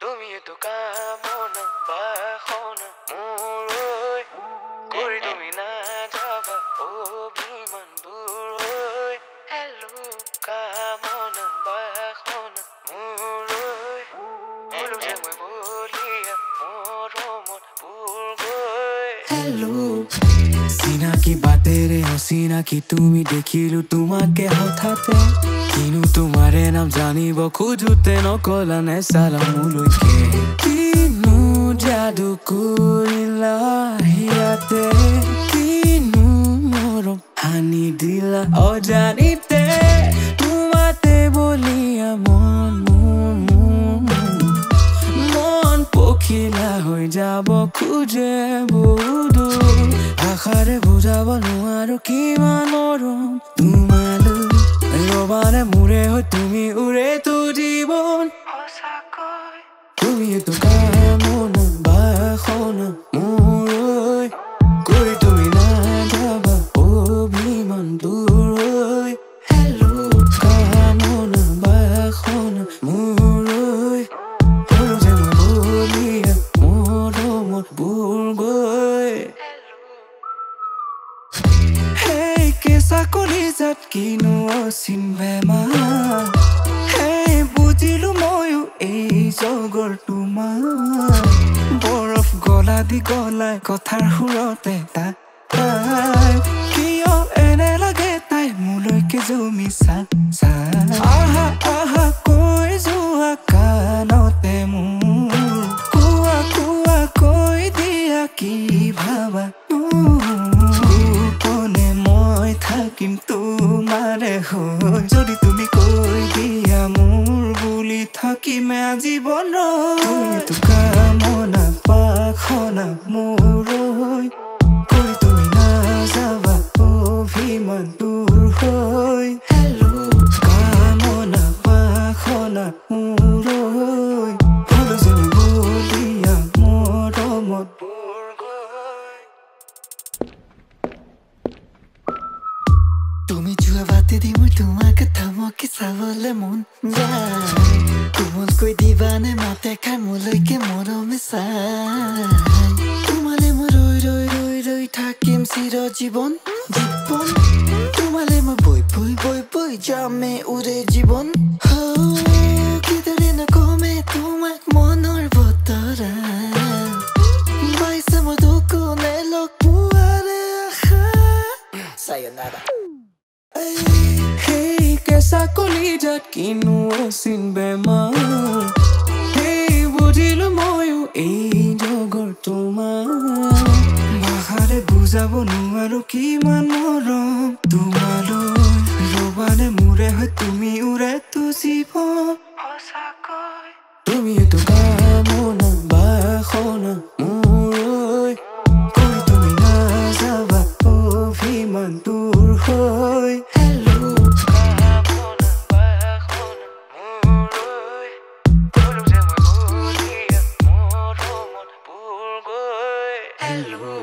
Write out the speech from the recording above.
তুমি তো কামনা বাসনা মোৰৈ কৰি তুমি না যাবা অভিমান দূৰ হৈ হেল্লো কামনা বাসনা মোৰৈ হেল্লো যে মই বলিয়া মৰমত বুৰ গৈ হেল্লো চিনাকি বাটেৰে অচিনাকি তুমি দেখিলো তোমাকে হঠাতে কিনো তোমাৰে নাম জানিব খোজোতে নকলা নেচালা মোলৈকে কিনো যাদু কৰিলা হিয়াতে কিনো মৰম আনি দিলা অজানিতে তোমাতে বলিয়া মন মন পখিলা হৈ যাব খোজে বহুদূৰ আশাৰে বুজাব নোৱাৰো কিমান মৰম তোমালৈ ৰবানে মোৰে হৈ তুমি উৰে তো জীৱন সঁচাকৈ তুমি তো কামনা বাসনা মোৰৈ কৰি তুমি না যাবা অভিমান দূৰ হৈ হেল্লো কামনা বাসনা মোৰৈ হলো যে মই বলিয়া মৰমত বুৰ গৈ হেই কেঁচা কলিজাত কিনো অচিন বেমাৰ হেই বুজিলো ময়ো এই জগৰ তোমাৰ বৰফ গলা দি গলাই কথাৰ সুৰতে তাই কিয় এনে লাগে তাই মোলৈকে জমি চা আহা আহা কৈ যোৱা কাণতে মোৰ কোৱা কোৱা কৈ দিয়া কি ভাবা কোনে মই থাকিম তোমাৰে হৈ যদি তুমি কৈ দিয়া মোৰ বুলি থাকিমে জীৱনৰ তো কামনা বাসনা মোৰৈ কৰি তুমি নাযাবা অভিমান দূৰ হৈ হেল্লো কামনা বাসনা মোৰৈ হলো যে বলিয়া মৰমত বুৰ গৈ তুমি যোৱা বাটে দি মই তোমাক থামকি চাবলে মন যায় কোমলকৈ দিবানে মাতে খাই মোলৈকে মৰমে চাই তোমালে মই ৰৈ ৰৈ ৰৈ ৰৈ থাকিম চিৰ জীৱন তোমালে মই বৈ যামে উৰে জীৱন কিদৰে নকমে তোমাক মনৰ বতৰা পাইছে মই দুকোনে লগ পোৱাৰে আশা sayonara হেই কেঁচা কলিজাত কিনো অচিন বেমাৰ হেই বুজিলো ময়ো এই জগৰ তোমাৰ ভাষাৰে বুজাব নোৱাৰো কিমান মৰম তোমালৈ ৰবানে মোৰে হৈ তুমি উৰে তো জীৱন সঁচাকৈ তুমি তো কামনা বাসনা মোৰৈ কৰি তুমি নাযাবা অভিমান দূৰ হৈ হেল্লো কামনা বাসনা মোৰৈ হলো যে মই বলিয়া মৰমত বুৰ গৈ হেল্লো